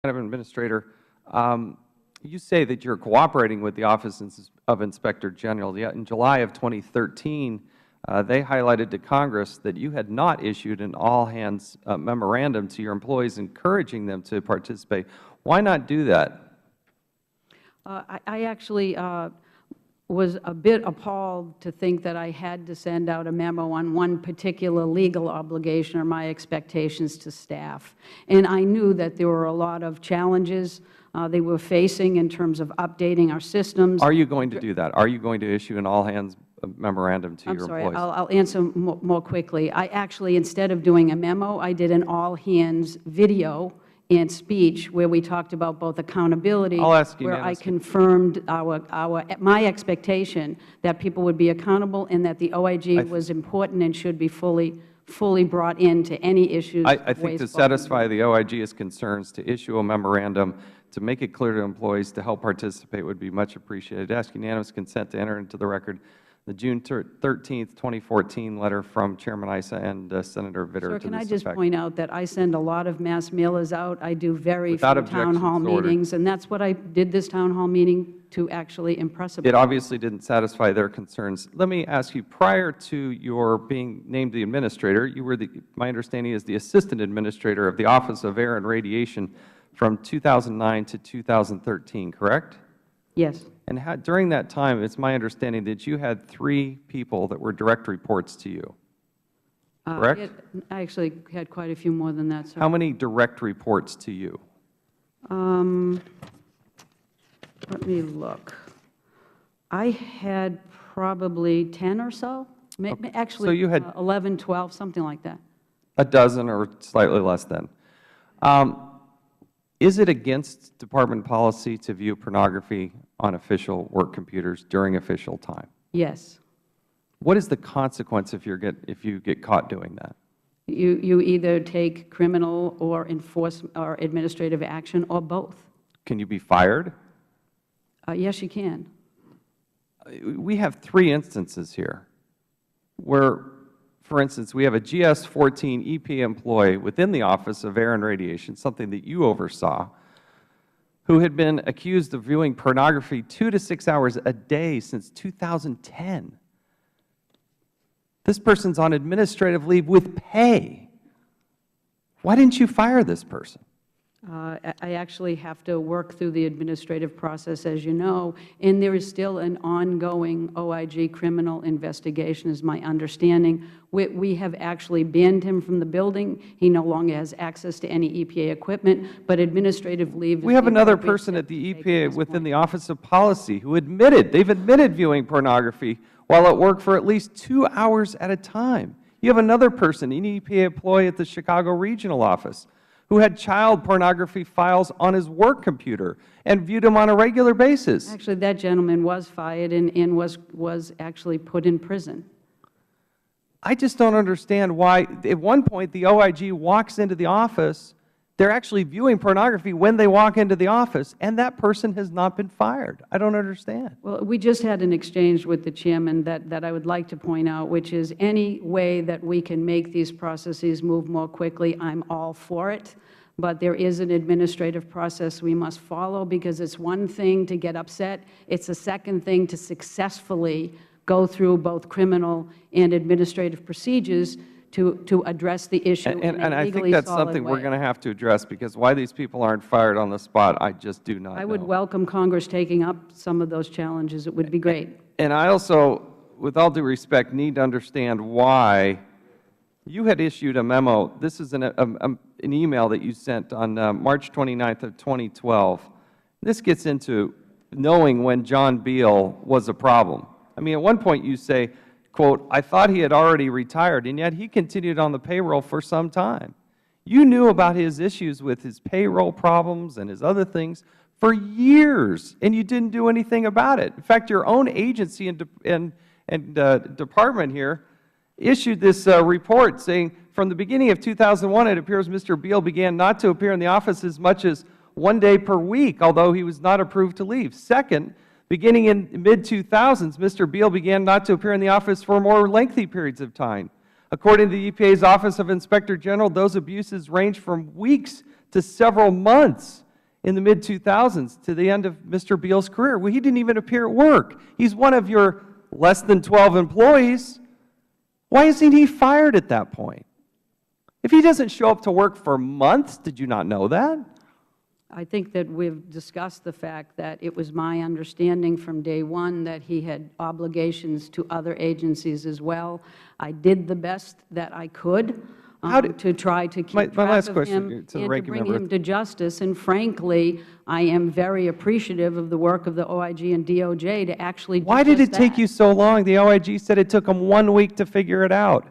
Madam Administrator, you say that you are cooperating with the Office of Inspector General. Yet in July of 2013, they highlighted to Congress that you had not issued an all-hands memorandum to your employees encouraging them to participate. Why not do that? I actually was a bit appalled to think that I had to send out a memo on one particular legal obligation or my expectations to staff. And I knew that there were a lot of challenges they were facing in terms of updating our systems. Are you going to do that? Are you going to issue an all-hands memorandum to your employees? I'll answer more quickly. I actually, instead of doing a memo, I did an all-hands video and speech where we talked about both accountability, where I confirmed my expectation that people would be accountable and that the OIG was important and should be fully brought into any issues. I think to satisfy the OIG's concerns, to issue a memorandum, to make it clear to employees to help participate would be much appreciated. I ask unanimous consent to enter into the record the June 13, 2014 letter from Chairman Issa and Senator Vitter. Sir, can I just point out that I send a lot of mass mailers out. I do very few town hall meetings, and that's what I did this town hall meeting to actually impress upon. It obviously didn't satisfy their concerns. Let me ask you, prior to your being named the administrator, you were my understanding is the assistant administrator of the Office of Air and Radiation from 2009 to 2013, correct? Yes. And during that time, it's my understanding that you had 3 people that were direct reports to you, correct? I actually had quite a few more than that, sir. How many direct reports to you? Let me look. I had probably 10 or so. Actually, so you had 11, 12, something like that. A dozen or slightly less than. Is it against Department policy to view pornography on official work computers during official time? Yes. What is the consequence if you get caught doing that? You either take criminal or administrative action or both. Can you be fired? Yes, you can. We have 3 instances here where, for instance, we have a GS-14 EPA employee within the Office of Air and Radiation, something that you oversaw, who had been accused of viewing pornography 2 to 6 hours a day since 2010. This person is on administrative leave with pay. Why didn't you fire this person? I actually have to work through the administrative process, as you know, and there is still an ongoing OIG criminal investigation, is my understanding. We have actually banned him from the building. He no longer has access to any EPA equipment, but administrative leave is We have another person at the EPA within the Office of Policy who they've admitted viewing pornography while at work for at least 2 hours at a time. You have another person, an EPA employee at the Chicago Regional Office, who had child pornography files on his work computer and viewed them on a regular basis. Actually, that gentleman was fired and was actually put in prison. I just don't understand why, at one point, the OIG walks into the office, they're actually viewing pornography when they walk into the office, and that person has not been fired. I don't understand. Well, we just had an exchange with the Chairman that I would like to point out, which is any way that we can make these processes move more quickly, I'm all for it. But there is an administrative process we must follow, because it's one thing to get upset. It's a second thing to successfully go through both criminal and administrative procedures to address the issue in a legally solid way. And I think that's something we're going to have to address, because why these people aren't fired on the spot, I just do not know. I would welcome Congress taking up some of those challenges. It would be great. And I also, with all due respect, need to understand why you had issued a memo. This is an email that you sent on March 29th of 2012. This gets into knowing when John Beal was a problem. I mean, at one point you say, quote, I thought he had already retired, and yet he continued on the payroll for some time. You knew about his issues with his payroll problems and his other things for years, and you didn't do anything about it. In fact, your own agency and department here issued this report saying from the beginning of 2001, it appears Mr. Beal began not to appear in the office as much as 1 day per week, although he was not approved to leave. Second, beginning in mid-2000s, Mr. Beal began not to appear in the office for more lengthy periods of time. According to the EPA's Office of Inspector General, those abuses range from weeks to several months. in the mid-2000s to the end of Mr. Beal's career. Well, he didn't even appear at work. He's one of your less than 12 employees. Why isn't he fired at that point? If he doesn't show up to work for months, did you not know that? I think that we've discussed the fact that it was my understanding from day one that he had obligations to other agencies as well. I did the best that I could to try to keep track of him and to bring him to justice. And frankly, I am very appreciative of the work of the OIG and DOJ to actually do just that. Why did it take you so long? The OIG said it took them 1 week to figure it out.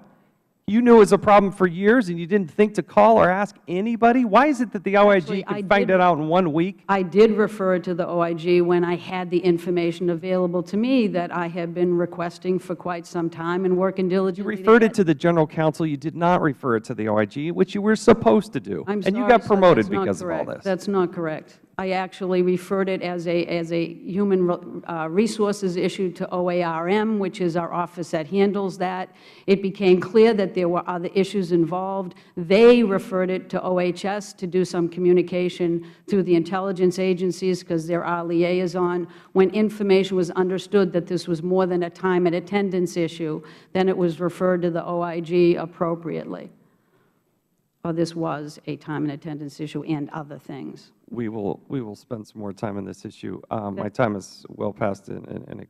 You knew it was a problem for years, and you didn't think to call or ask anybody? Why is it that the OIG could find it out in 1 week? I did refer to the OIG when I had the information available to me that I had been requesting for quite some time and working diligently. You referred it to the General Counsel. You did not refer it to the OIG, which you were supposed to do. I'm sorry, and you got promoted sir, because of all this. That's not correct. I actually referred it as a human resources issue to OARM, which is our office that handles that. It became clear that there were other issues involved. They referred it to OHS to do some communication through the intelligence agencies because they're our liaison. When information was understood that this was more than a time and attendance issue, then it was referred to the OIG appropriately. Or this was a time and attendance issue and other things. We will spend some more time on this issue. My time is well past and